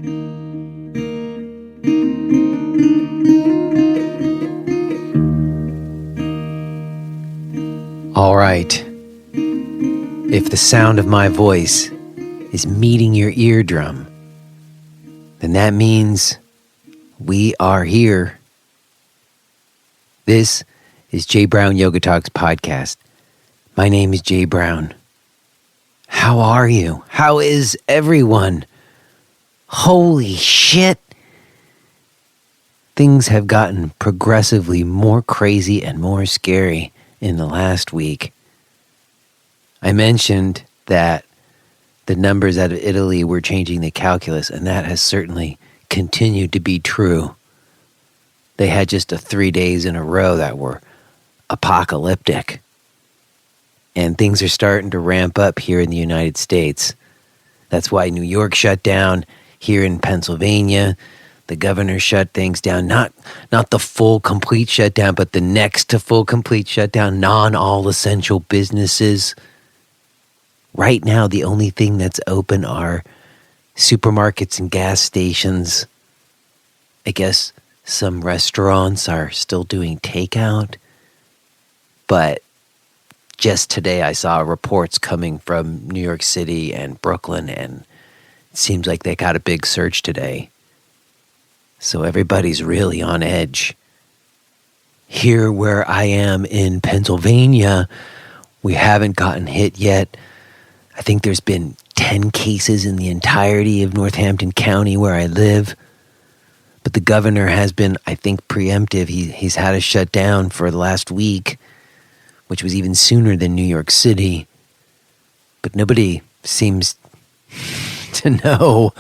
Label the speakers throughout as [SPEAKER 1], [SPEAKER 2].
[SPEAKER 1] All right. If the sound of my voice is meeting your eardrum, then that means we are here. This is Jay Brown Yoga Talks podcast. My name is Jay Brown. How are you? How is everyone? Holy shit. Things have gotten progressively more crazy and more scary in the last week. I mentioned that the numbers out of Italy were changing the calculus, and that has certainly continued to be true. They had just 3 days in a row that were apocalyptic. And things are starting to ramp up here in the United States. That's why New York shut down. Here in Pennsylvania, the governor shut things down. Not the full, complete shutdown, but the next to full, complete shutdown. Non-all essential businesses. Right now, the only thing that's open are supermarkets and gas stations. I guess some restaurants are still doing takeout. But just today, I saw reports coming from New York City and Brooklyn, and it seems like they got a big surge today. So everybody's really on edge. Here where I am in Pennsylvania, we haven't gotten hit yet. I think there's been 10 cases in the entirety of Northampton County where I live. But the governor has been, I think, preemptive. He's had us shut down for the last week, which was even sooner than New York City. But nobody seems to know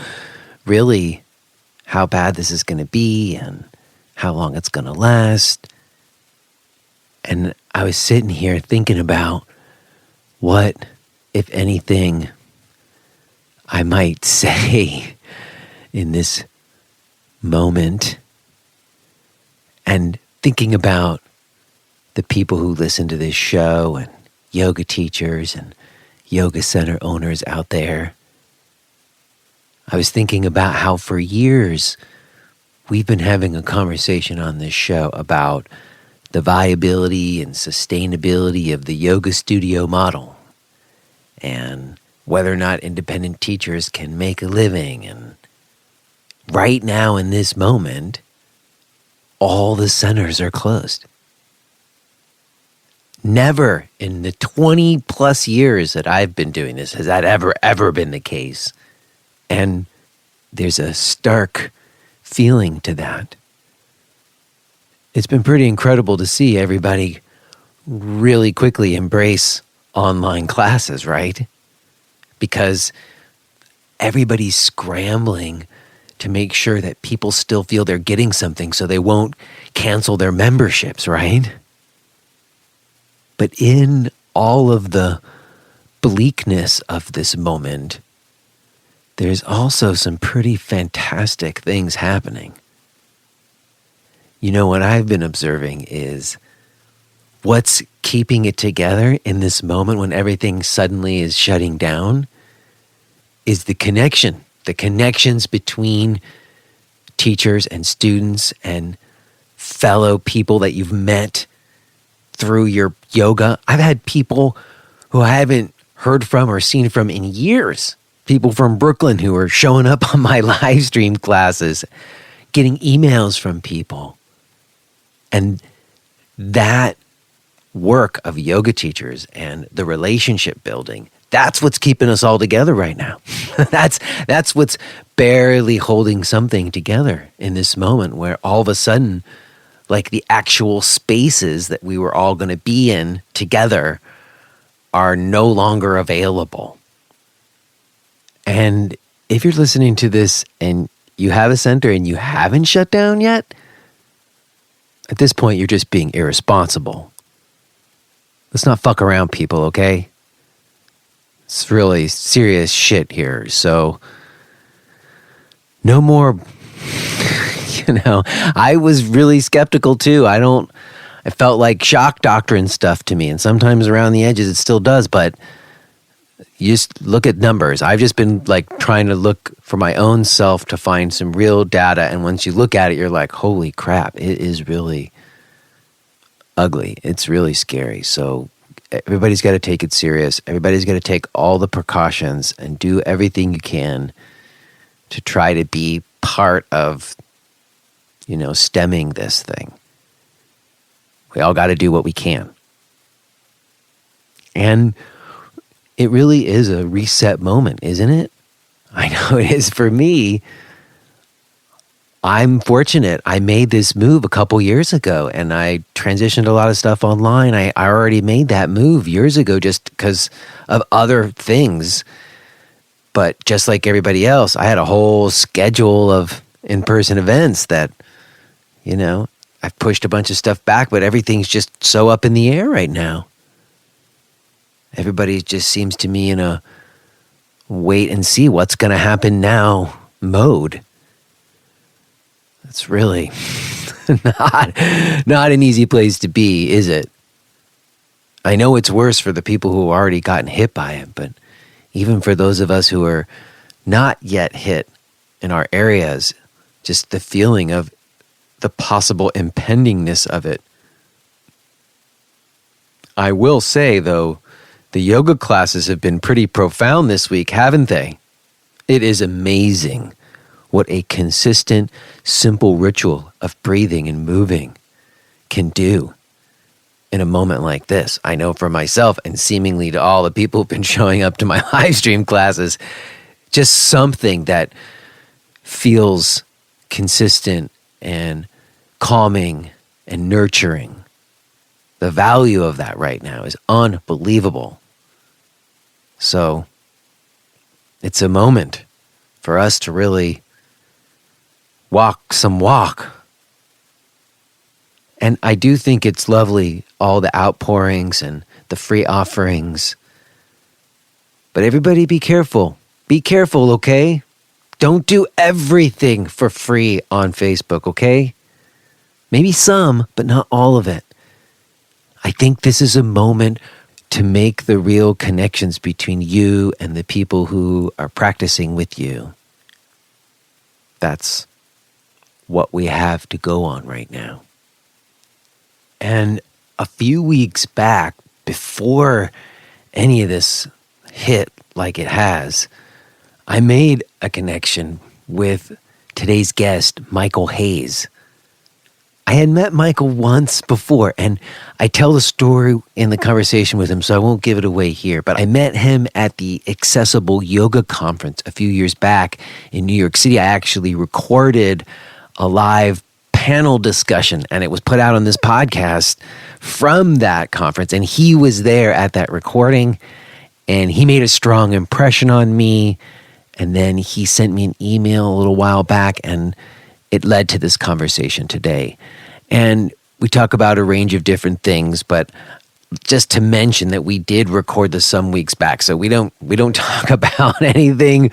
[SPEAKER 1] really how bad this is going to be and how long it's going to last. And I was sitting here thinking about what, if anything, I might say in this moment, and thinking about the people who listen to this show and yoga teachers and yoga center owners out there. I was thinking about how for years we've been having a conversation on this show about the viability and sustainability of the yoga studio model and whether or not independent teachers can make a living. And right now in this moment, all the centers are closed. Never in the 20 plus years that I've been doing this has that ever been the case. And there's a stark feeling to that. It's been pretty incredible to see everybody really quickly embrace online classes, right? Because everybody's scrambling to make sure that people still feel they're getting something so they won't cancel their memberships, right? But in all of the bleakness of this moment, there's also some pretty fantastic things happening. You know, what I've been observing is what's keeping it together in this moment when everything suddenly is shutting down is the connections between teachers and students and fellow people that you've met through your yoga. I've had people who I haven't heard from or seen from in years. People from Brooklyn who are showing up on my live stream classes, getting emails from people. And that work of yoga teachers and the relationship building, that's what's keeping us all together right now. That's what's barely holding something together in this moment where all of a sudden, like the actual spaces that we were all going to be in together are no longer available. And if you're listening to this and you have a center and you haven't shut down yet, at this point you're just being irresponsible. Let's not fuck around, people, okay? It's really serious shit here. So no more, I was really skeptical too. I felt like shock doctrine stuff to me. And sometimes around the edges it still does. But, You just look at numbers. I've just been like trying to look for my own self to find some real data. And once you look at it, you're like, holy crap, it is really ugly. It's really scary. So everybody's got to take it serious. Everybody's got to take all the precautions and do everything you can to try to be part of, stemming this thing. We all got to do what we can. And it really is a reset moment, isn't it? I know it is for me. I'm fortunate. I made this move a couple years ago, and I transitioned a lot of stuff online. I already made that move years ago just because of other things. But just like everybody else, I had a whole schedule of in-person events that, I've pushed a bunch of stuff back, but everything's just so up in the air right now. Everybody just seems to me in a wait and see what's going to happen now mode. It's really not an easy place to be, is it? I know it's worse for the people who have already gotten hit by it, but even for those of us who are not yet hit in our areas, just the feeling of the possible impendingness of it. I will say, though, the yoga classes have been pretty profound this week, haven't they? It is amazing what a consistent, simple ritual of breathing and moving can do in a moment like this. I know for myself and seemingly to all the people who've been showing up to my live stream classes, just something that feels consistent and calming and nurturing. The value of that right now is unbelievable. So it's a moment for us to really walk some walk. And I do think it's lovely, all the outpourings and the free offerings. But everybody be careful. Be careful, okay? Don't do everything for free on Facebook, okay? Maybe some, but not all of it. I think this is a moment to make the real connections between you and the people who are practicing with you. That's what we have to go on right now. And a few weeks back, before any of this hit like it has, I made a connection with today's guest, Michael Hayes. I had met Michael once before, and I tell the story in the conversation with him, so I won't give it away here. But I met him at the Accessible Yoga Conference a few years back in New York City. I actually recorded a live panel discussion, and it was put out on this podcast from that conference. And he was there at that recording, and he made a strong impression on me. And then he sent me an email a little while back, and it led to this conversation today. And we talk about a range of different things, but just to mention that we did record this some weeks back, so we don't talk about anything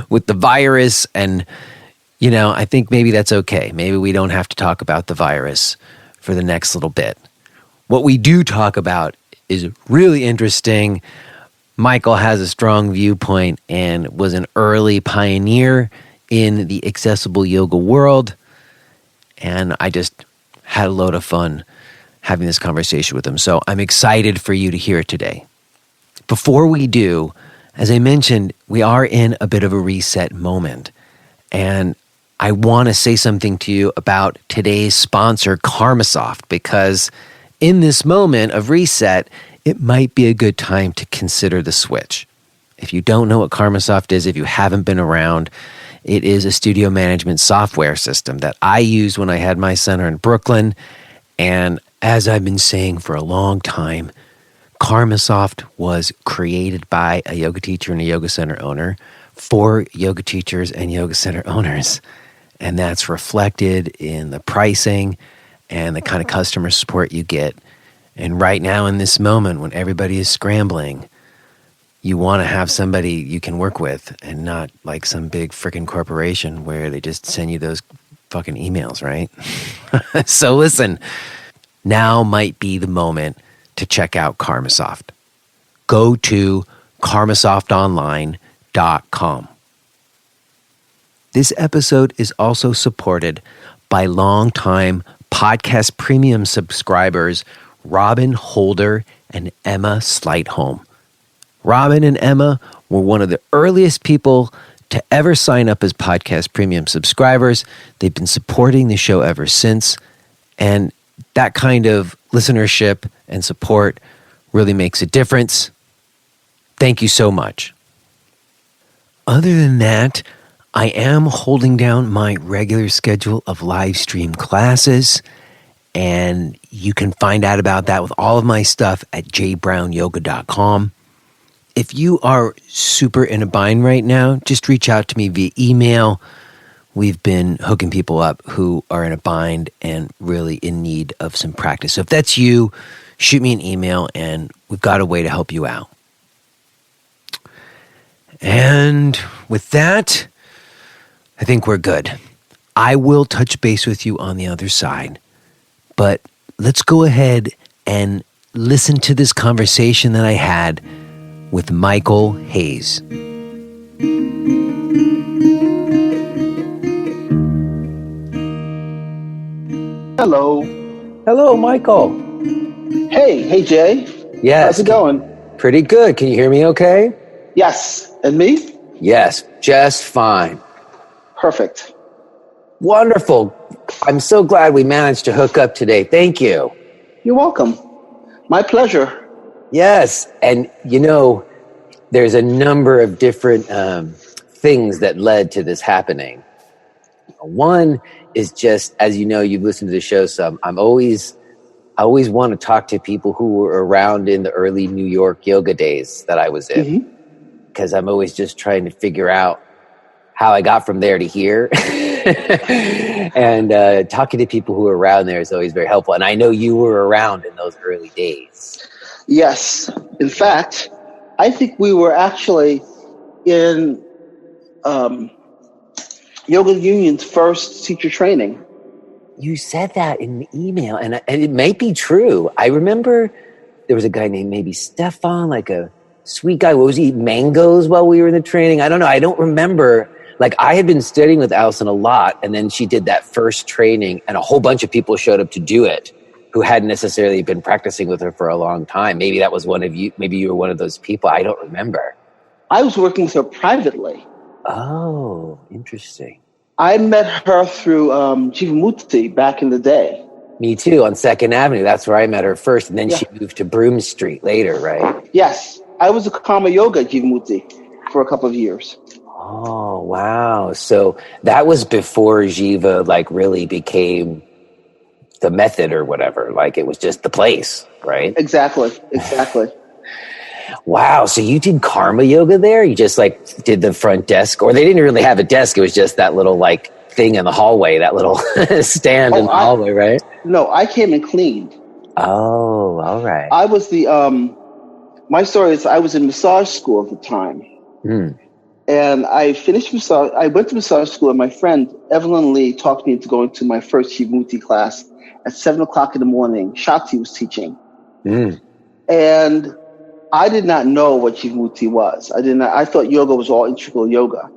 [SPEAKER 1] with the virus. And I think maybe that's okay. Maybe we don't have to talk about the virus for the next little bit. What we do talk about is really interesting. Michael has a strong viewpoint and was an early pioneer in the accessible yoga world. And I just had a load of fun having this conversation with him. So I'm excited for you to hear it today. Before we do, as I mentioned, we are in a bit of a reset moment. And I want to say something to you about today's sponsor, Karmasoft, because in this moment of reset, it might be a good time to consider the switch. If you don't know what Karmasoft is, if you haven't been around, it is a studio management software system that I used when I had my center in Brooklyn. And as I've been saying for a long time, Karmasoft was created by a yoga teacher and a yoga center owner for yoga teachers and yoga center owners. And that's reflected in the pricing and the kind of customer support you get. And right now in this moment when everybody is scrambling, you want to have somebody you can work with and not like some big freaking corporation where they just send you those fucking emails, right? So listen, now might be the moment to check out Karmasoft. Go to karmasoftonline.com. This episode is also supported by longtime podcast premium subscribers Robin Holder and Emma Slightholm. Robin and Emma were one of the earliest people to ever sign up as podcast premium subscribers. They've been supporting the show ever since, and that kind of listenership and support really makes a difference. Thank you so much. Other than that, I am holding down my regular schedule of live stream classes, and you can find out about that with all of my stuff at jbrownyoga.com. If you are super in a bind right now, just reach out to me via email. We've been hooking people up who are in a bind and really in need of some practice. So if that's you, shoot me an email and we've got a way to help you out. And with that, I think we're good. I will touch base with you on the other side, but let's go ahead and listen to this conversation that I had with Michael Hayes.
[SPEAKER 2] Hello.
[SPEAKER 1] Hello, Michael.
[SPEAKER 2] Hey, Jay.
[SPEAKER 1] Yes.
[SPEAKER 2] How's it going?
[SPEAKER 1] Pretty good. Can you hear me okay?
[SPEAKER 2] Yes. And me?
[SPEAKER 1] Yes, just fine.
[SPEAKER 2] Perfect.
[SPEAKER 1] Wonderful. I'm so glad we managed to hook up today. Thank you.
[SPEAKER 2] You're welcome. My pleasure.
[SPEAKER 1] Yes. And, there's a number of different things that led to this happening. One is just, as you know, you've listened to the show some, I always want to talk to people who were around in the early New York yoga days that I was in. Because I'm always just trying to figure out how I got from there to here. And talking to people who were around there is always very helpful. And I know you were around in those early days.
[SPEAKER 2] Yes. In fact, I think we were actually in Yoga Union's first teacher training.
[SPEAKER 1] You said that in the email, and it might be true. I remember there was a guy named maybe Stefan, like a sweet guy. What was he? Mangoes while we were in the training? I don't know. I don't remember. Like, I had been studying with Allison a lot, and then she did that first training, and a whole bunch of people showed up to do it who hadn't necessarily been practicing with her for a long time. Maybe that was one of you. Maybe you were one of those people. I don't remember.
[SPEAKER 2] I was working with her privately.
[SPEAKER 1] Oh, interesting.
[SPEAKER 2] I met her through Jivamukti back in the day.
[SPEAKER 1] Me too, on 2nd Avenue. That's where I met her first, and then she moved to Broome Street later, right?
[SPEAKER 2] Yes. I was a Karma Yoga at Jivamukti for a couple of years.
[SPEAKER 1] Oh, wow. So that was before Jiva really became the method or whatever. Like, it was just the place, right?
[SPEAKER 2] Exactly.
[SPEAKER 1] Wow. So you did karma yoga there? You just did the front desk, or they didn't really have a desk. It was just that little thing in the hallway, that little stand in the hallway, right?
[SPEAKER 2] No, I came and cleaned.
[SPEAKER 1] Oh, all right.
[SPEAKER 2] I was my story is I was in massage school at the time. And I finished massage. I went to massage school, and my friend Evelyn Lee talked me into going to my first Jivamukti class at 7:00 in the morning. Shakti was teaching. And I did not know what Jivamukti was. I thought yoga was all integral yoga.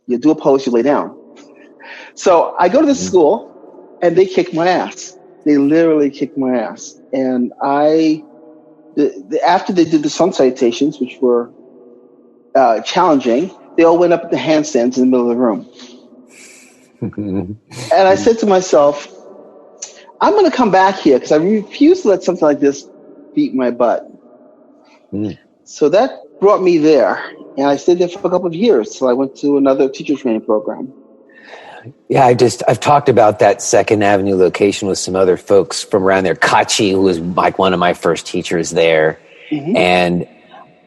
[SPEAKER 2] You do a pose, you lay down. So I go to this school, and they kicked my ass. They literally kicked my ass. And after they did the sun salutations, which were challenging, they all went up at the handstands in the middle of the room. And I said to myself, I'm going to come back here because I refuse to let something like this beat my butt. So that brought me there. And I stayed there for a couple of years. So I went to another teacher training program.
[SPEAKER 1] Yeah, I've talked about that 2nd Avenue location with some other folks from around there. Kachi, who was one of my first teachers there. And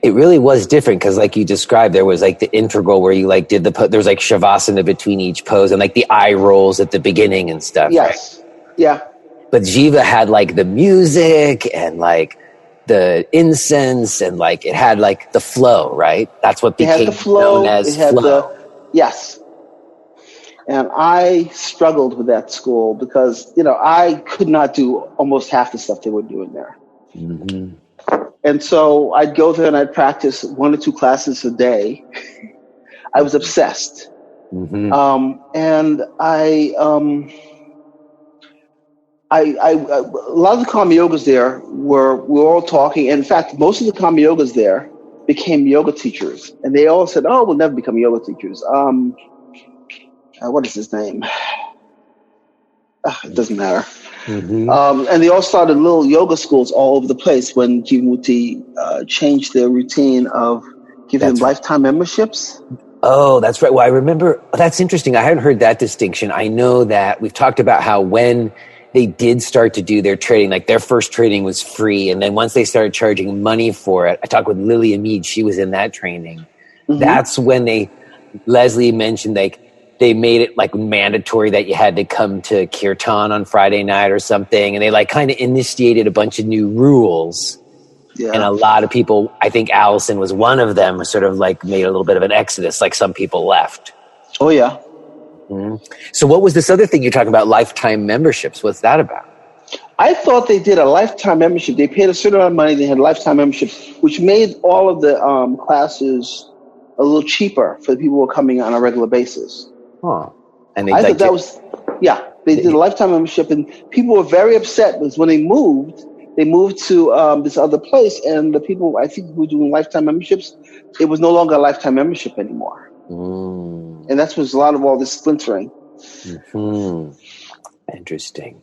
[SPEAKER 1] it really was different because, like you described, there was the integral where you did there was shavasana between each pose and the eye rolls at the beginning and stuff.
[SPEAKER 2] Yes. Right? Yeah.
[SPEAKER 1] But Jiva had the music and the incense and it had the flow, right? That's what became known as flow.
[SPEAKER 2] Yes. And I struggled with that school because, I could not do almost half the stuff they were doing there. And so I'd go there and I'd practice 1 or 2 classes a day. I was obsessed.
[SPEAKER 1] Mm-hmm.
[SPEAKER 2] And a lot of the Karma Yogas there we were all talking. In fact, most of the Karma Yogas there became yoga teachers, and they all said, "Oh, we'll never become yoga teachers." What is his name? It doesn't matter.
[SPEAKER 1] Mm-hmm.
[SPEAKER 2] And they all started little yoga schools all over the place when Jivamuti changed their routine of giving them lifetime memberships.
[SPEAKER 1] Oh, that's right. Well, I remember. That's interesting. I hadn't heard that distinction. I know that we've talked about how when they did start to do their trading, like their first trading was free. And then once they started charging money for it, I talked with Lily Amid. She was in that training. Mm-hmm. That's when Leslie mentioned they made it like mandatory that you had to come to Kirtan on Friday night or something. And they like kind of initiated a bunch of new rules. Yeah. And a lot of people, I think Allison was one of them, sort of like made a little bit of an exodus, like some people left.
[SPEAKER 2] Oh, yeah.
[SPEAKER 1] Mm-hmm. So what was this other thing you're talking about, lifetime memberships? What's that about?
[SPEAKER 2] I thought they did a lifetime membership. They paid a certain amount of money. They had lifetime memberships, which made all of the classes a little cheaper for the people who were coming on a regular basis.
[SPEAKER 1] Huh. And
[SPEAKER 2] I thought that was, they did a lifetime membership, and people were very upset because when they moved to this other place, and the people, I think, who were doing lifetime memberships, it was no longer a lifetime membership anymore. Mm. And that's was a lot of all this splintering.
[SPEAKER 1] Mm-hmm. Interesting.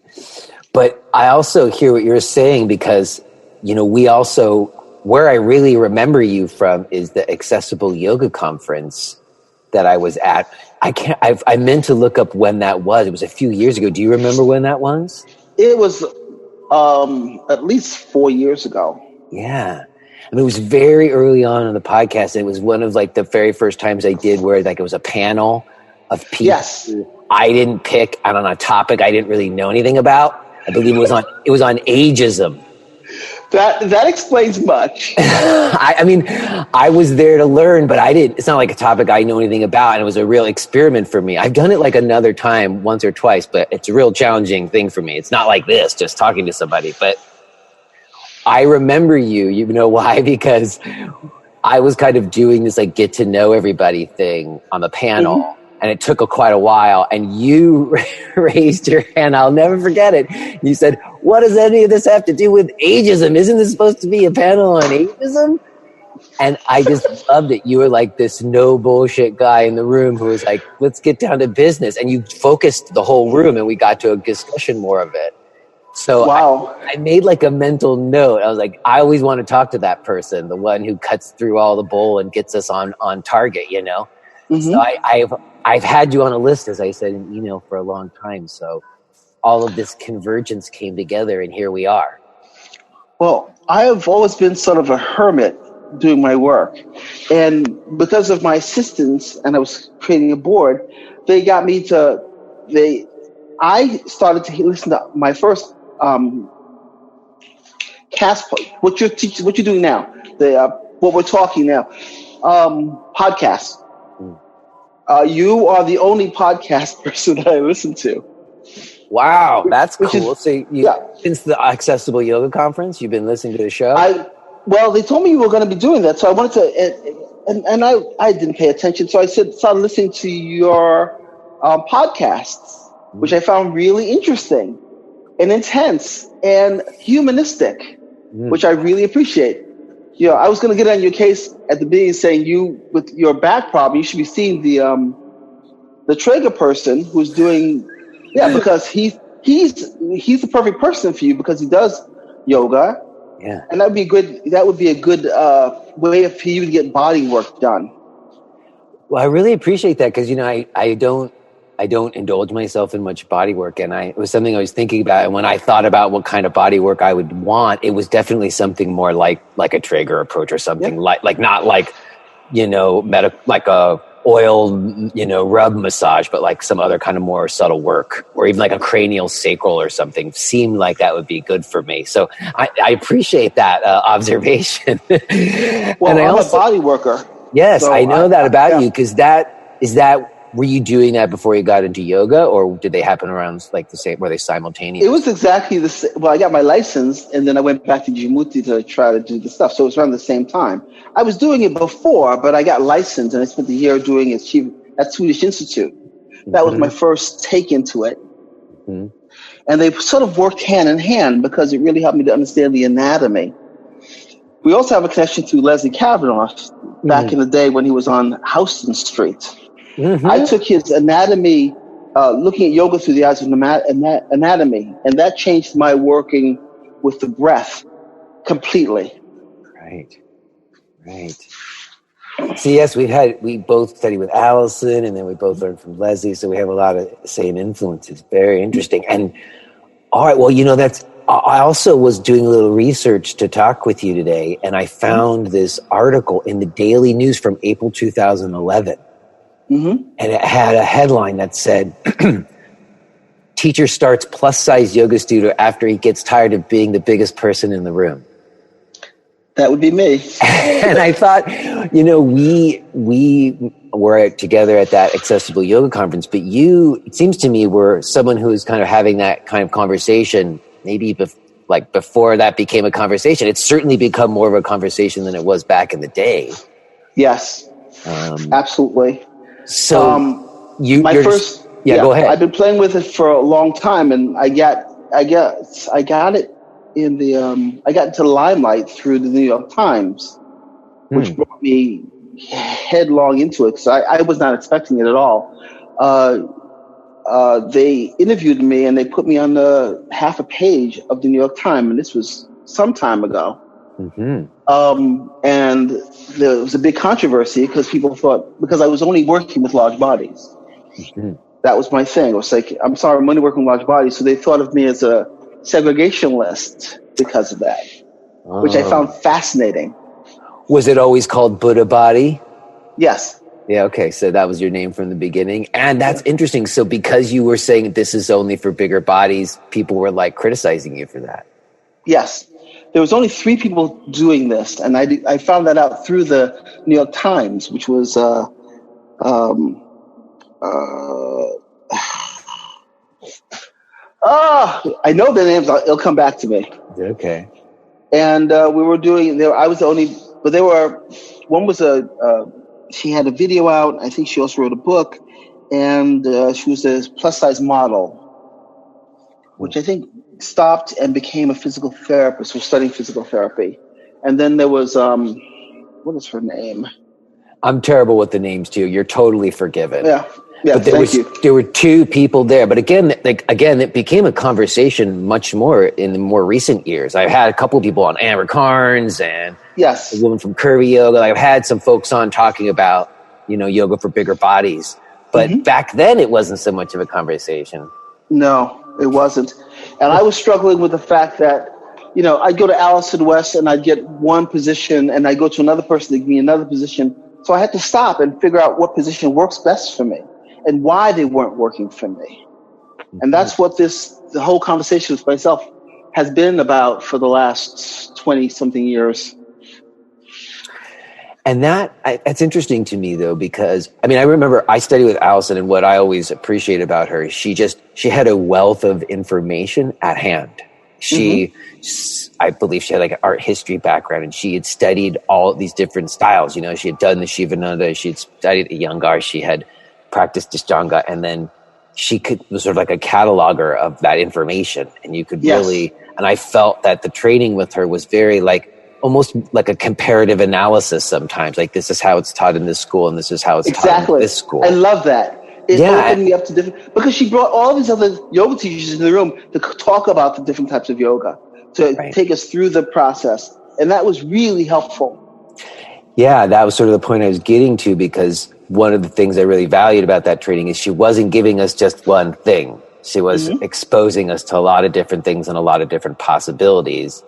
[SPEAKER 1] But I also hear what you're saying because, we also, where I really remember you from is the Accessible Yoga Conference that I was at. I meant to look up when that was. It was a few years ago. Do you remember when that was?
[SPEAKER 2] It was at least 4 years ago.
[SPEAKER 1] Yeah. I mean, it was very early on in the podcast. It was one of like the very first times I did where like it was a panel of people.
[SPEAKER 2] Yes.
[SPEAKER 1] I didn't pick on a topic I didn't really know anything about. I believe it was on ageism.
[SPEAKER 2] That explains much.
[SPEAKER 1] I mean, I was there to learn, but it's not like a topic I know anything about, and it was a real experiment for me. I've done it like another time, once or twice, but it's a real challenging thing for me. It's not like this, just talking to somebody, but I remember you know why? Because I was kind of doing this like get to know everybody thing on the panel. Mm-hmm. And it took quite a while, and you raised your hand. I'll never forget it. You said, "What does any of this have to do with ageism? Isn't this supposed to be a panel on ageism?" And I just loved it. You were like this no bullshit guy in the room who was like, "Let's get down to business." And you focused the whole room, and we got to a discussion more of it. So wow. I made like a mental note. I was like, I always want to talk to that person, the one who cuts through all the bull and gets us on target, Mm-hmm. So I've had you on a list, as I said in email, for a long time. So all of this convergence came together, and here we are.
[SPEAKER 2] Well, I have always been sort of a hermit doing my work. And because of my assistants, and I was creating a board, they got me I started to listen to my first cast, what you're doing now, what we're talking now, podcast. You are the only podcast person that I listen to.
[SPEAKER 1] Wow, that's cool. So since the Accessible Yoga Conference, you've been listening to the show?
[SPEAKER 2] Well, they told me you were going to be doing that, so I wanted to, and I didn't pay attention, so I started listening to your podcasts, which I found really interesting and intense and humanistic, which I really appreciate. I was going to get on your case at the beginning, saying you, with your back problem, you should be seeing the Traeger person who's doing, because he's the perfect person for you because he does yoga, and that would be a good way for you to get body work done.
[SPEAKER 1] Well, I really appreciate that because I don't indulge myself in much body work, and it was something I was thinking about. And when I thought about what kind of body work I would want, it was definitely something more like a Traeger approach or something like not like like a oil rub massage, but like some other kind of more subtle work, or even like a cranial sacral or something. Seemed like that would be good for me. So I appreciate that observation.
[SPEAKER 2] Well, I'm a body worker.
[SPEAKER 1] Yes, so I know that about you because that were you doing that before you got into yoga, or did they happen around like the same? Were they simultaneous?
[SPEAKER 2] It was exactly the same. Well, I got my license, and then I went back to Djibouti to try to do the stuff. So it was around the same time. I was doing it before, but I got licensed, and I spent a year doing it at Swedish Institute. That was my first take into it. Mm-hmm. And they sort of worked hand in hand because it really helped me to understand the anatomy. We also have a connection to Leslie Kavanaugh back in the day when he was on Houston Street. Mm-hmm. I took his anatomy, looking at yoga through the eyes of anatomy, and that changed my working with the breath completely.
[SPEAKER 1] Right. So yes, we both studied with Allison, and then we both learned from Leslie, so we have a lot of same influences. Very interesting. And all right, well, I also was doing a little research to talk with you today, and I found this article in the Daily News from April 2011. Mm-hmm. And it had a headline that said, teacher starts plus-size yoga studio after he gets tired of being the biggest person in the room.
[SPEAKER 2] That would be me.
[SPEAKER 1] And I thought, we were together at that Accessible Yoga Conference, but it seems to me, were someone who is kind of having that kind of conversation, maybe before that became a conversation. It's certainly become more of a conversation than it was back in the day.
[SPEAKER 2] Yes, absolutely.
[SPEAKER 1] So
[SPEAKER 2] go ahead. I've been playing with it for a long time, and I got it in the I got into the limelight through the New York Times, which brought me headlong into it because I was not expecting it at all. They interviewed me and they put me on the half a page of the New York Times, and this was some time ago. Mm-hmm. And there was a big controversy because people thought, because I was only working with large bodies. Mm-hmm. That was my thing. It was like, I'm sorry, I'm only working with large bodies. So they thought of me as a segregationist because of that, which I found fascinating.
[SPEAKER 1] Was it always called Buddha body?
[SPEAKER 2] Yes.
[SPEAKER 1] Yeah, okay. So that was your name from the beginning. And that's interesting. So because you were saying this is only for bigger bodies, people were criticizing you for that.
[SPEAKER 2] Yes. There was only 3 people doing this, and I found that out through the New York Times, which was I know their names. It'll come back to me.
[SPEAKER 1] Okay.
[SPEAKER 2] And we were doing there. I was the only, but there were. One was she had a video out. I think she also wrote a book, and she was a plus size model, which I think stopped and became a physical therapist. Was studying physical therapy, and then there was what is her name?
[SPEAKER 1] I'm terrible with the names too. You're totally forgiven.
[SPEAKER 2] Yeah.
[SPEAKER 1] But there were 2 people there. But again, it became a conversation much more in the more recent years. I've had a couple of people on, Amber Carnes and a woman from Curvy Yoga. I've had some folks on talking about, yoga for bigger bodies. But back then it wasn't so much of a conversation.
[SPEAKER 2] No, it wasn't. And I was struggling with the fact that, I'd go to Allison West and I'd get one position, and I'd go to another person to give me another position. So I had to stop and figure out what position works best for me and why they weren't working for me. And that's what the whole conversation with myself has been about for the last 20-something years.
[SPEAKER 1] And that's interesting to me, though, because, I remember I studied with Allison, and what I always appreciate about her is she had a wealth of information at hand. I believe she had an art history background, and she had studied all these different styles. She had done the Shivananda, she had studied Iyengar, she had practiced Ashtanga, and then she was sort of like a cataloger of that information. And you could really, and I felt that the training with her was very almost like a comparative analysis sometimes. This is how it's taught in this school, and this is how it's taught in this school.
[SPEAKER 2] I love that. It opened me up to different, because she brought all these other yoga teachers in the room to talk about the different types of yoga, to take us through the process. And that was really helpful.
[SPEAKER 1] Yeah, that was sort of the point I was getting to, because one of the things I really valued about that training is she wasn't giving us just one thing. She was exposing us to a lot of different things and a lot of different possibilities,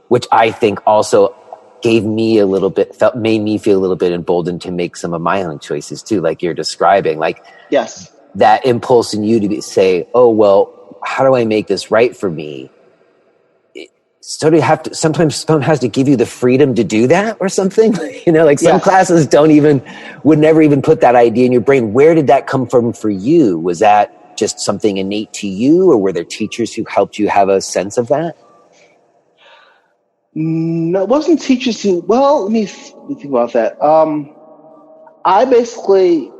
[SPEAKER 1] which I think also made me feel a little bit emboldened to make some of my own choices too, like you're describing. That impulse in you to say, oh, well, how do I make this right for me? sort of have to, sometimes someone has to give you the freedom to do that or something. Like some classes would never even put that idea in your brain. Where did that come from for you? Was that just something innate to you, or were there teachers who helped you have a sense of that?
[SPEAKER 2] No, it wasn't teachers who, well, let me think about that. I basically,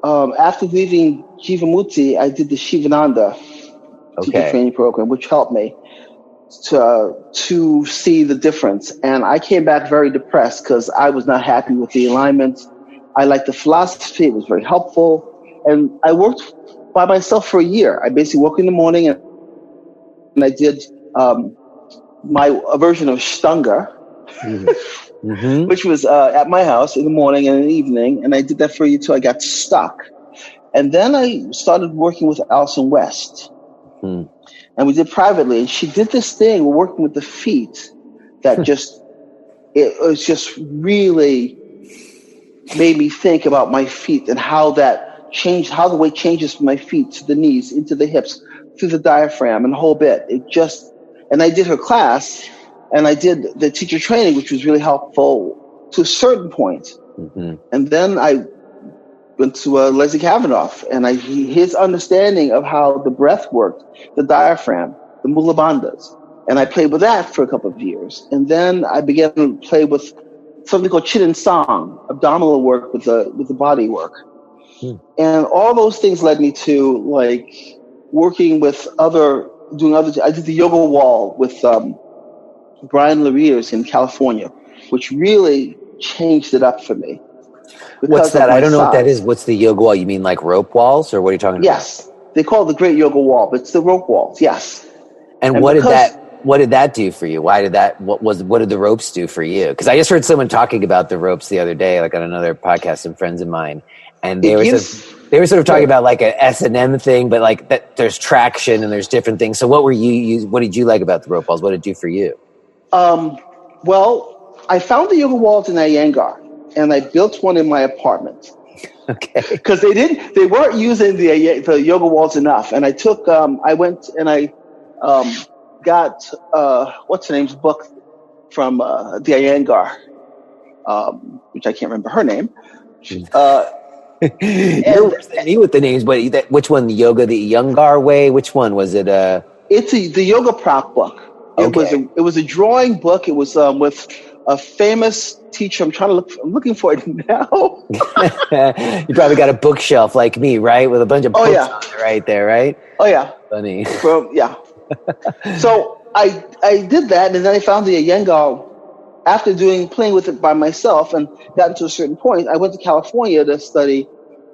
[SPEAKER 2] after leaving Jivamuti, I did the Shivananda teacher training program, which helped me to see the difference. And I came back very depressed because I was not happy with the alignment. I liked the philosophy. It was very helpful. And I worked by myself for a year. I basically woke in the morning and I did a version of Shtanga, which was at my house in the morning and in the evening. And I did that for a year till I got stuck. And then I started working with Alison West. And we did privately. And she did this thing, we're working with the feet, that it was just really made me think about my feet and how that changed, how the weight changes from my feet to the knees, into the hips, through the diaphragm, and the whole bit. And I did her class, and I did the teacher training, which was really helpful to a certain point. And then I went to Leslie Kavanaugh, and his understanding of how the breath worked, the diaphragm, the mula bandhas. And I played with that for a couple of years. And then I began to play with something called Chin and Sang, abdominal work with the body work. And all those things led me to working with I did the yoga wall with Brian Lariers in California, which really changed it up for me.
[SPEAKER 1] What's that? I don't know what that is. What's the yoga wall? You mean like rope walls, or what are you talking about?
[SPEAKER 2] Yes. They call it the Great Yoga Wall, but it's the rope walls, yes.
[SPEAKER 1] And what did that do for you? What did the ropes do for you? Because I just heard someone talking about the ropes the other day, like on another podcast, some friends of mine, and they were sort of talking about like an S&M thing, but like that there's traction and there's different things. So what did you like about the rope walls? What did it do for you?
[SPEAKER 2] Well, I found the yoga walls in Iyengar, and I built one in my apartment.
[SPEAKER 1] Okay.
[SPEAKER 2] Because they weren't using the yoga walls enough, and I went and I got what's her name's book from the Iyengar, which I can't remember her name.
[SPEAKER 1] You're worse than me with the names, but which one? The yoga, the Iyengar way? Which one was it?
[SPEAKER 2] It's the Yoga Prak book. It was a drawing book. It was with a famous teacher. I'm looking for it now.
[SPEAKER 1] You probably got a bookshelf like me, right? With a bunch of books on it right there, right?
[SPEAKER 2] Oh, yeah.
[SPEAKER 1] Funny.
[SPEAKER 2] Yeah. So I did that, and then I found the Iyengar. After playing with it by myself and gotten to a certain point, I went to California to study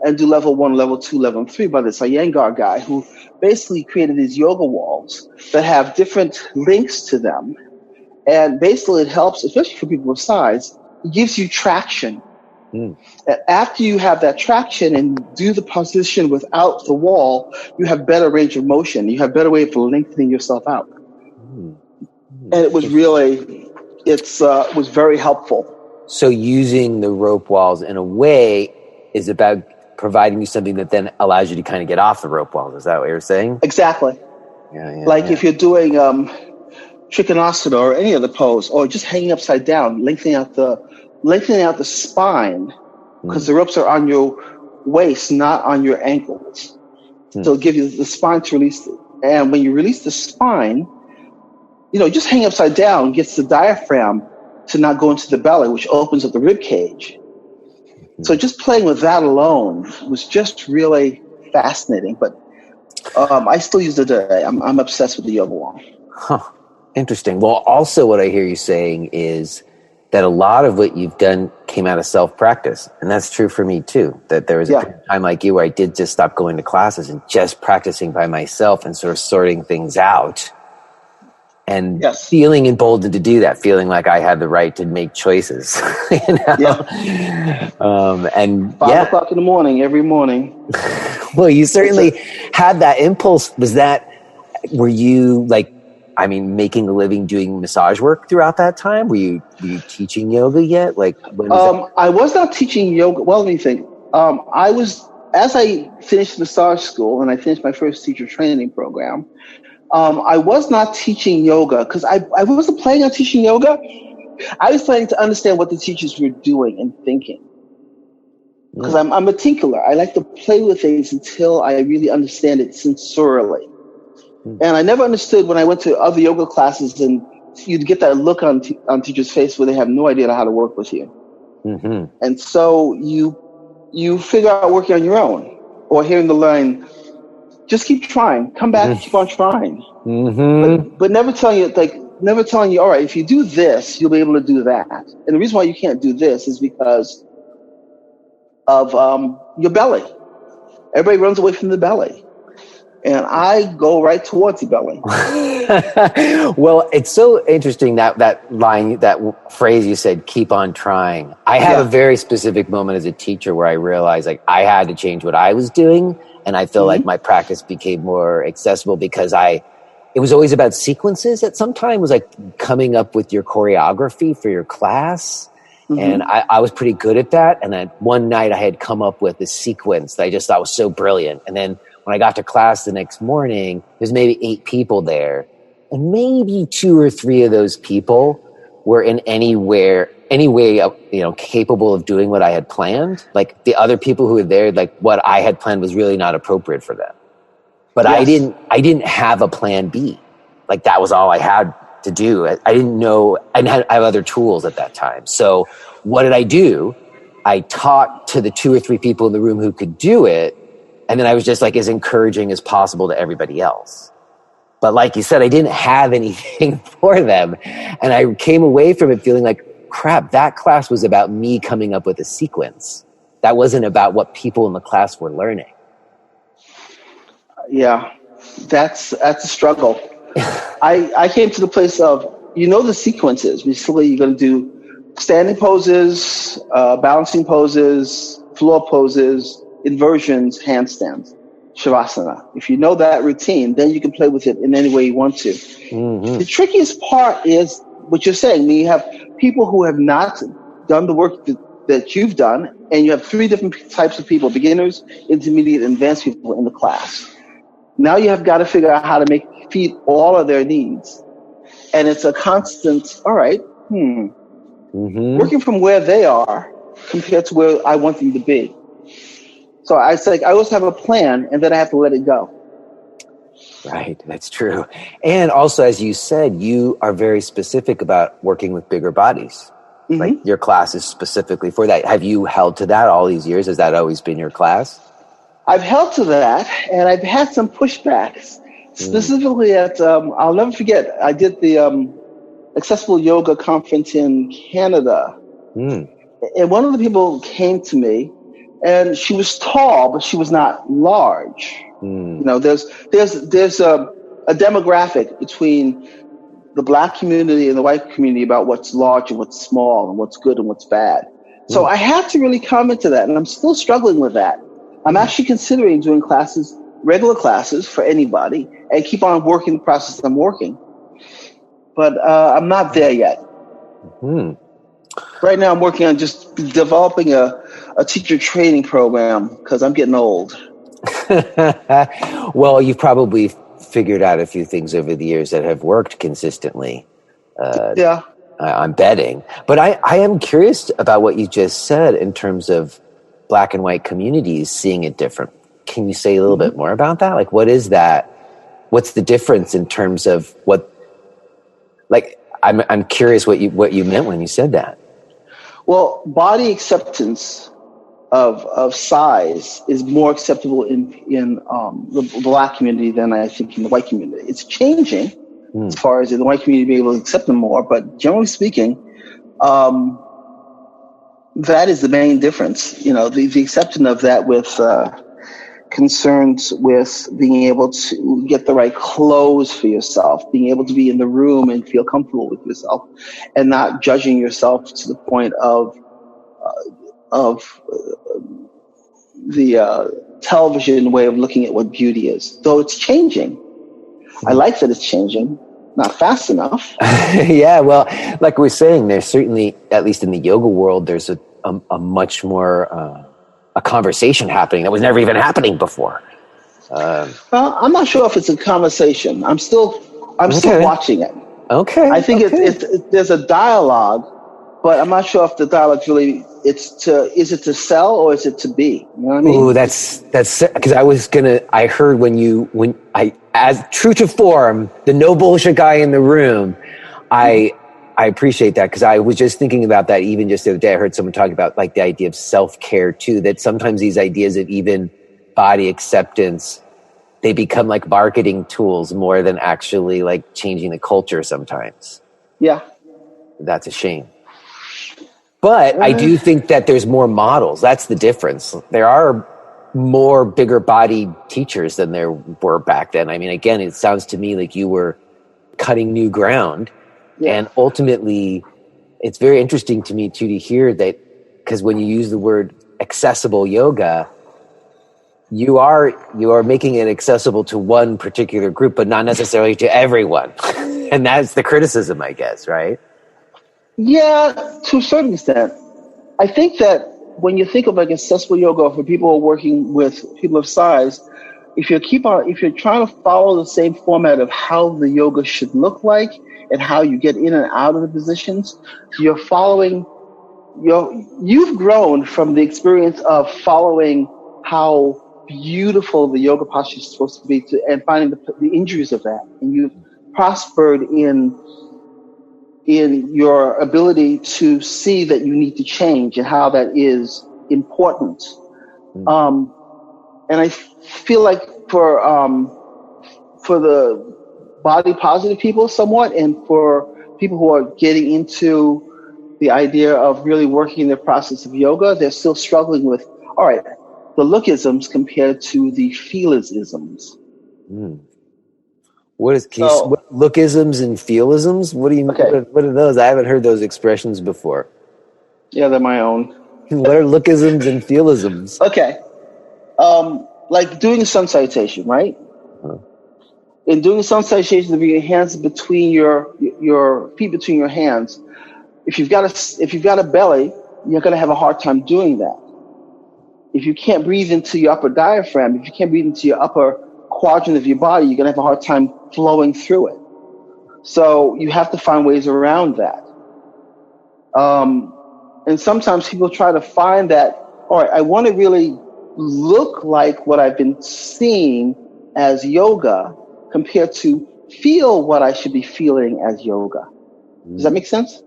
[SPEAKER 2] and do level 1, level 2, level 3 by this Iyengar guy who basically created these yoga walls that have different links to them. And basically it helps, especially for people of size, it gives you traction. And after you have that traction and do the position without the wall, you have better range of motion. You have better way of lengthening yourself out. And it was really, was very helpful.
[SPEAKER 1] So using the rope walls in a way is about providing you something that then allows you to kind of get off the rope walls. Is that what you're saying?
[SPEAKER 2] Exactly. If you're doing Trikonasana or any other pose, or just hanging upside down, lengthening out the spine, because the ropes are on your waist, not on your ankles. So it'll give you the spine to release. And when you release the spine, just hanging upside down gets the diaphragm to not go into the belly, which opens up the rib cage. So just playing with that alone was just really fascinating. But I still use it today. I'm obsessed with the yoga wall.
[SPEAKER 1] Huh. Interesting. Well, also what I hear you saying is that a lot of what you've done came out of self-practice. And that's true for me too, that there was a time like you where I did just stop going to classes and just practicing by myself and sort of sorting things out. And feeling emboldened to do that, feeling like I had the right to make choices. And
[SPEAKER 2] 5 o'clock in the morning, every morning.
[SPEAKER 1] Well, you certainly had that impulse. Were you making a living doing massage work throughout that time? Were you teaching yoga yet?
[SPEAKER 2] I was not teaching yoga. Well, let me think. As I finished massage school and I finished my first teacher training program, I was not teaching yoga because I wasn't planning on teaching yoga. I was planning to understand what the teachers were doing and thinking. Because I'm a tinkerer. I like to play with things until I really understand it sensorially. And I never understood when I went to other yoga classes and you'd get that look on teachers' face where they have no idea how to work with you. Mm-hmm. And so you figure out working on your own, or hearing the line, just keep trying, come back, keep on trying. Mm-hmm. But never telling you, all right, if you do this, you'll be able to do that. And the reason why you can't do this is because of your belly. Everybody runs away from the belly. And I go right towards the belly.
[SPEAKER 1] Well, it's so interesting that line, that phrase you said, keep on trying. I have a very specific moment as a teacher where I realized like I had to change what I was doing. And I feel like my practice became more accessible because it was always about sequences at some time. It was like coming up with your choreography for your class. And I was pretty good at that. And then one night I had come up with a sequence that I just thought was so brilliant. And then when I got to class the next morning, there's maybe 8 people there. And maybe 2 or 3 of those people were in any way, capable of doing what I had planned. Like the other people who were there, like what I had planned was really not appropriate for them. But yes. I didn't have a plan B. Like that was all I had to do. I didn't know, I have other tools at that time. So what did I do? I talked to the 2 or 3 people in the room who could do it. And then I was just like as encouraging as possible to everybody else. But like you said, I didn't have anything for them. And I came away from it feeling like, crap, that class was about me coming up with a sequence. That wasn't about what people in the class were learning.
[SPEAKER 2] Yeah, that's a struggle. I came to the place of, the sequences. Basically, you're going to do standing poses, balancing poses, floor poses, inversions, handstands, shavasana. If you know that routine, then you can play with it in any way you want to. Mm-hmm. The trickiest part is what you're saying. You have people who have not done the work that you've done, and you have 3 different types of people: beginners, intermediate, and advanced people in the class. Now you have got to figure out how to feed all of their needs. And it's a constant, all right, working from where they are compared to where I want them to be. So I always have a plan, and then I have to let it go.
[SPEAKER 1] Right, that's true. And also, as you said, you are very specific about working with bigger bodies. Mm-hmm. Like your class is specifically for that. Have you held to that all these years? Has that always been your class?
[SPEAKER 2] I've held to that, and I've had some pushbacks. Specifically at, I'll never forget, I did the Accessible Yoga Conference in Canada. And one of the people came to me, and she was tall, but she was not large. There's a demographic between the Black community and the white community about what's large and what's small and what's good and what's bad. So I had to really come into that, and I'm still struggling with that. I'm actually considering doing regular classes for anybody, and keep on working the process I'm working. But I'm not there yet. Right now I'm working on just developing a teacher training program because I'm getting old.
[SPEAKER 1] Well, you've probably figured out a few things over the years that have worked consistently. I'm betting. But I am curious about what you just said in terms of Black and white communities seeing it different. Can you say a little bit more about that? Like, what is that? What's the difference in terms of what? Like, I'm curious what you meant when you said that.
[SPEAKER 2] Well, body acceptance of size is more acceptable in the Black community than I think in the white community. It's changing as far as in the white community being able to accept them more, but generally speaking, that is the main difference. The acceptance of that with concerns with being able to get the right clothes for yourself, being able to be in the room and feel comfortable with yourself, and not judging yourself to the point of the television way of looking at what beauty is. Though it's changing. I like that it's changing. Not fast enough.
[SPEAKER 1] Yeah, well, like we're saying, there's certainly, at least in the yoga world, there's a much more a conversation happening that was never even happening before.
[SPEAKER 2] I'm not sure if it's a conversation. I'm still watching it.
[SPEAKER 1] Okay.
[SPEAKER 2] I think there's a dialogue, but I'm not sure if the dialogue really is it to sell or is it to be? You know what I mean?
[SPEAKER 1] Ooh, that's because I heard as true to form, the no bullshit guy in the room, I appreciate that, because I was just thinking about that even just the other day. I heard someone talking about like the idea of self-care too, that sometimes these ideas of even body acceptance, they become like marketing tools more than actually like changing the culture sometimes.
[SPEAKER 2] Yeah.
[SPEAKER 1] That's a shame. But I do think that there's more models. That's the difference. There are more bigger bodied teachers than there were back then. I mean, again, it sounds to me like you were cutting new ground. Yeah. And ultimately, it's very interesting to me too to hear that, because when you use the word accessible yoga, you are making it accessible to one particular group, but not necessarily to everyone. And that's the criticism, I guess, right?
[SPEAKER 2] Yeah, to a certain extent. I think that when you think of like accessible yoga for people who are working with people of size, if you're trying to follow the same format of how the yoga should look like and how you get in and out of the positions, you've grown from the experience of following how beautiful the yoga posture is supposed to be and finding the injuries of that. And you've prospered in your ability to see that you need to change and how that is important. And I feel like for the body positive people somewhat, and for people who are getting into the idea of really working the process of yoga, they're still struggling with, all right, the lookisms compared to the feelisms.
[SPEAKER 1] What lookisms and feelisms? What do you? Okay. What are those? I haven't heard those expressions before.
[SPEAKER 2] Yeah, they're my own.
[SPEAKER 1] What are lookisms and feelisms?
[SPEAKER 2] Okay, like doing a sun salutation, right? In doing a sun salutation, your hands between your feet between your hands. If you've got a belly, you're going to have a hard time doing that. If you can't breathe into your upper diaphragm, if you can't breathe into your upper quadrant of your body, you're going to have a hard time flowing through it. So you have to find ways around that. And sometimes people try to find that, all right, I want to really look like what I've been seeing as yoga compared to feel what I should be feeling as yoga. Does that make sense?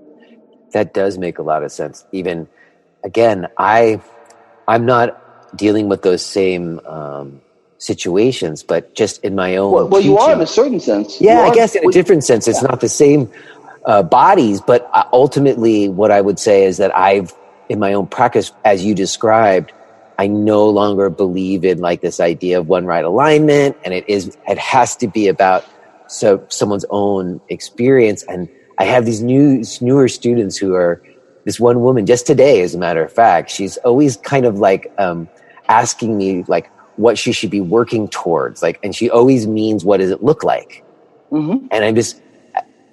[SPEAKER 1] That does make a lot of sense. Even, again, I'm not dealing with those same situations, but just in my own
[SPEAKER 2] Well, you are in a certain sense.
[SPEAKER 1] Yeah, I guess in a different sense. It's not the same bodies, but ultimately what I would say is that in my own practice, as you described, I no longer believe in like this idea of one right alignment, and it has to be about someone's own experience. And I have these newer students who are, this one woman just today, as a matter of fact, she's always kind of like asking me like what she should be working towards, like, and she always means, what does it look like? Mm-hmm.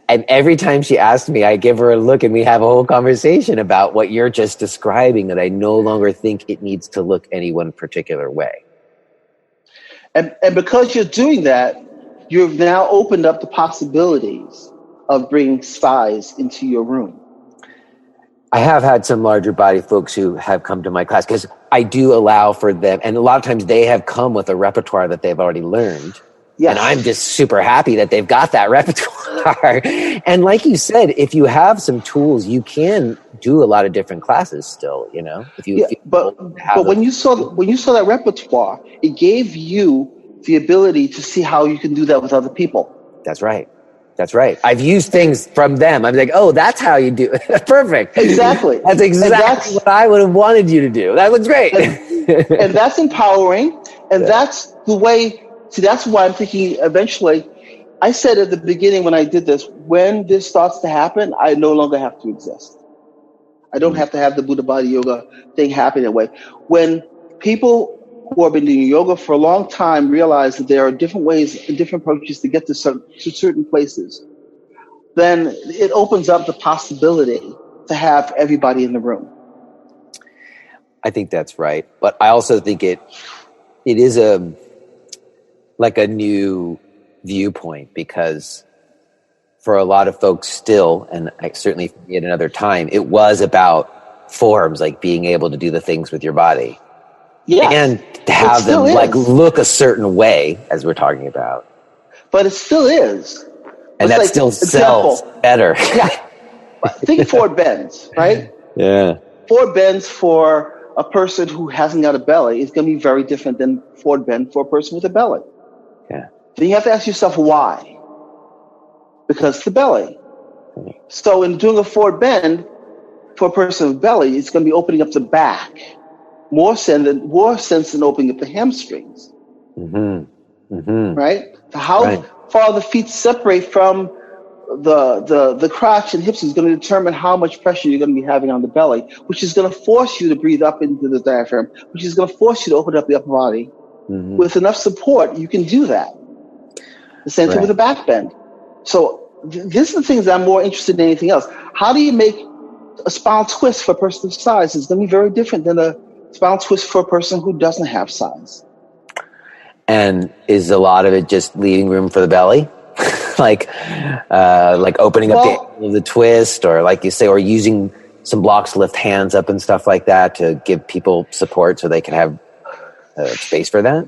[SPEAKER 1] And every time she asks me, I give her a look and we have a whole conversation about what you're just describing, that I no longer think it needs to look any one particular way.
[SPEAKER 2] And because you're doing that, you've now opened up the possibilities of bringing size into your room.
[SPEAKER 1] I have had some larger body folks who have come to my class because I do allow for them. And a lot of times they have come with a repertoire that they've already learned. Yes. And I'm just super happy that they've got that repertoire. And like you said, if you have some tools, you can do a lot of different classes still, you know?
[SPEAKER 2] But when you saw that repertoire, it gave you the ability to see how you can do that with other people.
[SPEAKER 1] That's right. That's right. I've used things from them. I'm like, oh, that's how you do it. Perfect.
[SPEAKER 2] Exactly.
[SPEAKER 1] That's exactly what I would have wanted you to do. That looks great.
[SPEAKER 2] And that's empowering. And that's the way. See, that's why I'm thinking eventually. I said at the beginning when I did this, when this starts to happen, I no longer have to exist. I don't have to have the Buddha Body Yoga thing happen that way. When people who have been doing yoga for a long time realize that there are different ways and different approaches to get to certain places, then it opens up the possibility to have everybody in the room.
[SPEAKER 1] I think that's right. But I also think it is like a new viewpoint, because for a lot of folks still, and I certainly at another time, it was about forms, like being able to do the things with your body.
[SPEAKER 2] Yes,
[SPEAKER 1] and to have them like look a certain way, as we're talking about.
[SPEAKER 2] But it still is.
[SPEAKER 1] And that still sells better.
[SPEAKER 2] Yeah. Think of Ford Benz, right?
[SPEAKER 1] Yeah.
[SPEAKER 2] Ford Benz for a person who hasn't got a belly is going to be very different than Ford Benz for a person with a belly.
[SPEAKER 1] Yeah.
[SPEAKER 2] Then you have to ask yourself why. Because it's the belly. So in doing a Ford Bend for a person with belly, it's going to be opening up the back more sense than opening up the hamstrings.
[SPEAKER 1] Mm-hmm. Mm-hmm.
[SPEAKER 2] Right? How far the feet separate from the crotch and hips is going to determine how much pressure you're going to be having on the belly, which is going to force you to breathe up into the diaphragm, which is going to force you to open up the upper body. Mm-hmm. With enough support, you can do that. The same thing with a back bend. So these are the things that I'm more interested in anything else. How do you make a spinal twist for a person of size? It's going to be very different than a spinal twist for a person who doesn't have size.
[SPEAKER 1] And is a lot of it just leaving room for the belly? like opening up the angle of the twist, or like you say, or using some blocks to lift hands up and stuff like that to give people support so they can have space for that?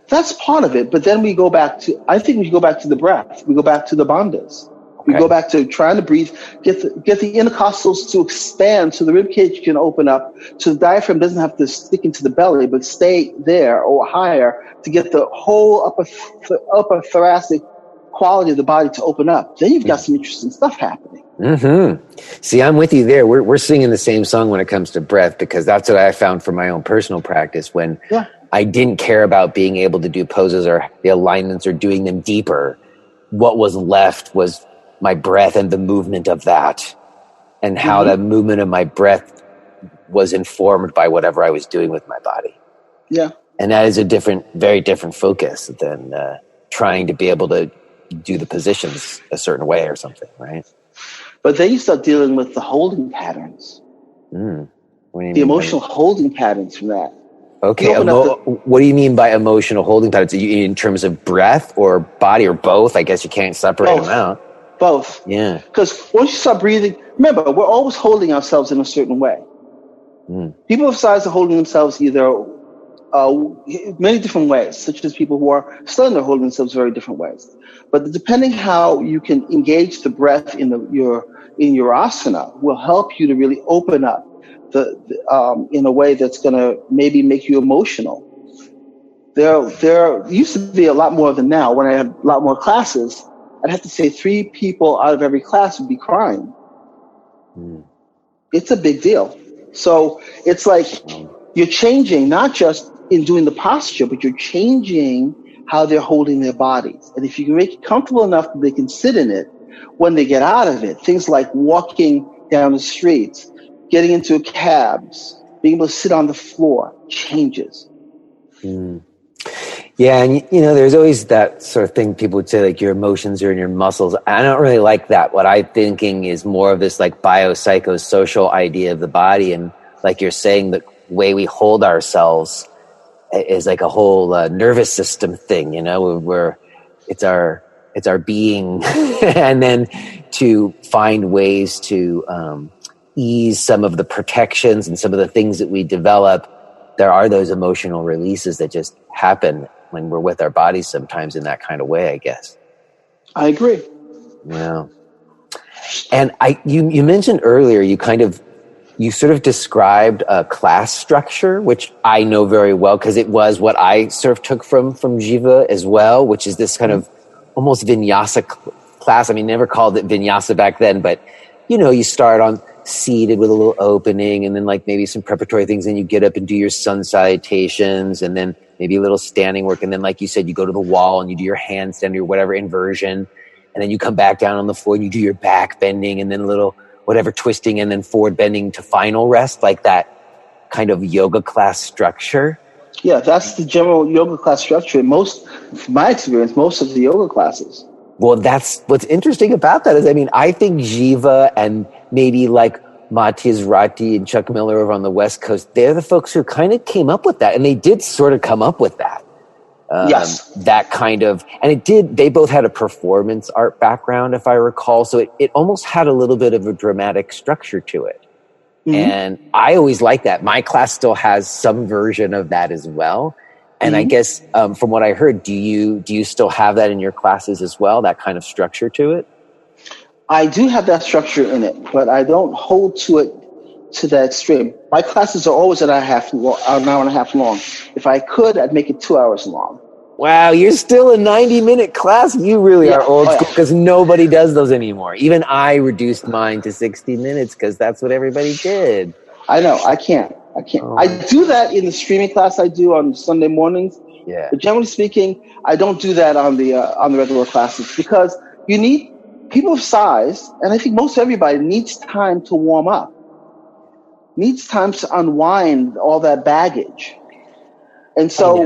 [SPEAKER 1] That's
[SPEAKER 2] part of it. But then we go back to the breath. We go back to the bandhas. We go back to trying to breathe, get the intercostals to expand so the rib cage can open up, so the diaphragm doesn't have to stick into the belly, but stay there or higher to get the whole upper thoracic quality of the body to open up. Then you've got some interesting stuff happening.
[SPEAKER 1] Mm-hmm. See, I'm with you there. We're singing the same song when it comes to breath, because that's what I found for my own personal practice when I didn't care about being able to do poses or the alignments or doing them deeper. What was left was my breath and the movement of that, and how that movement of my breath was informed by whatever I was doing with my body.
[SPEAKER 2] Yeah.
[SPEAKER 1] And that is a very different focus than trying to be able to do the positions a certain way or something, right?
[SPEAKER 2] But then you start dealing with the holding patterns.
[SPEAKER 1] What do you
[SPEAKER 2] the emotional holding patterns from that.
[SPEAKER 1] Okay, what do you mean by emotional holding patterns? Are you in terms of breath or body or both? I guess you can't separate them out.
[SPEAKER 2] Both.
[SPEAKER 1] Yeah.
[SPEAKER 2] Because once you start breathing, remember, we're always holding ourselves in a certain way. People with size are holding themselves either many different ways, such as people who are slender holding themselves very different ways. But depending how you can engage the breath in your asana will help you to really open up in a way that's going to maybe make you emotional. There used to be a lot more than now. When I had a lot more classes, I'd have to say 3 people out of every class would be crying. It's a big deal. So it's like you're changing, not just in doing the posture, but you're changing how they're holding their bodies. And if you can make it comfortable enough that they can sit in it, when they get out of it, things like walking down the streets, getting into cabs, being able to sit on the floor changes.
[SPEAKER 1] Yeah, and there's always that sort of thing people would say, like, your emotions are in your muscles. I don't really like that. What I'm thinking is more of this like biopsychosocial idea of the body, and like you're saying, the way we hold ourselves is like a whole nervous system thing, where it's our being, and then to find ways to ease some of the protections and some of the things that we develop. There are those emotional releases that just happen when we're with our bodies sometimes in that kind of way, I guess.
[SPEAKER 2] I agree.
[SPEAKER 1] Yeah. And you mentioned earlier, you sort of described a class structure, which I know very well because it was what I sort of took from Jiva as well, which is this kind of almost vinyasa class. I mean, never called it vinyasa back then, but you start on seated with a little opening, and then like maybe some preparatory things, and you get up and do your sun salutations, and then maybe a little standing work, and then like you said, you go to the wall and you do your handstand or whatever inversion, and then you come back down on the floor and you do your back bending, and then a little whatever twisting, and then forward bending to final rest, like that kind of yoga class structure.
[SPEAKER 2] Yeah, that's the general yoga class structure. From my experience, most of the yoga classes.
[SPEAKER 1] Well, that's what's interesting about that is, I think Jiva and maybe like Matthias Ratti and Chuck Miller over on the West Coast, they're the folks who kind of came up with that. And they did sort of come up with that.
[SPEAKER 2] Yes.
[SPEAKER 3] That kind of, and they both had a performance art background, if I recall. So it almost had a little bit of a dramatic structure to it. Mm-hmm. And I always like that. My class still has some version of that as well. And I guess from what I heard, do you still have that in your classes as well, that kind of structure to it?
[SPEAKER 2] I do have that structure in it, but I don't hold to it to that extreme. My classes are always an hour and a half long. If I could, I'd make it 2 hours long.
[SPEAKER 3] Wow, you're still a 90-minute class? You really are old school, because nobody does those anymore. Even I reduced mine to 60 minutes because that's what everybody did.
[SPEAKER 2] I know. I can't. Oh. I do that in the streaming class I do on Sunday mornings.
[SPEAKER 3] Yeah.
[SPEAKER 2] But generally speaking, I don't do that on the regular classes, because you need people of size, and I think most everybody needs time to warm up, needs time to unwind all that baggage. And so,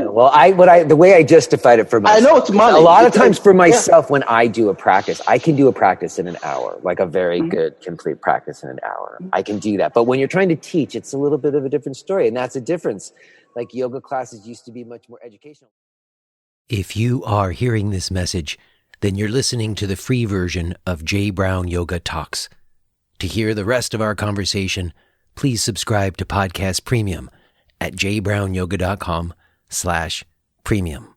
[SPEAKER 3] the way I justified it for myself,
[SPEAKER 2] I know it's money.
[SPEAKER 3] A lot of times for myself, when I do a practice, I can do a practice in an hour, like a very good, complete practice in an hour. I can do that. But when you're trying to teach, it's a little bit of a different story. And that's a difference. Like yoga classes used to be much more educational.
[SPEAKER 1] If you are hearing this message, then you're listening to the free version of Jay Brown Yoga Talks. To hear the rest of our conversation, please subscribe to Podcast Premium at jbrownyoga.com/premium.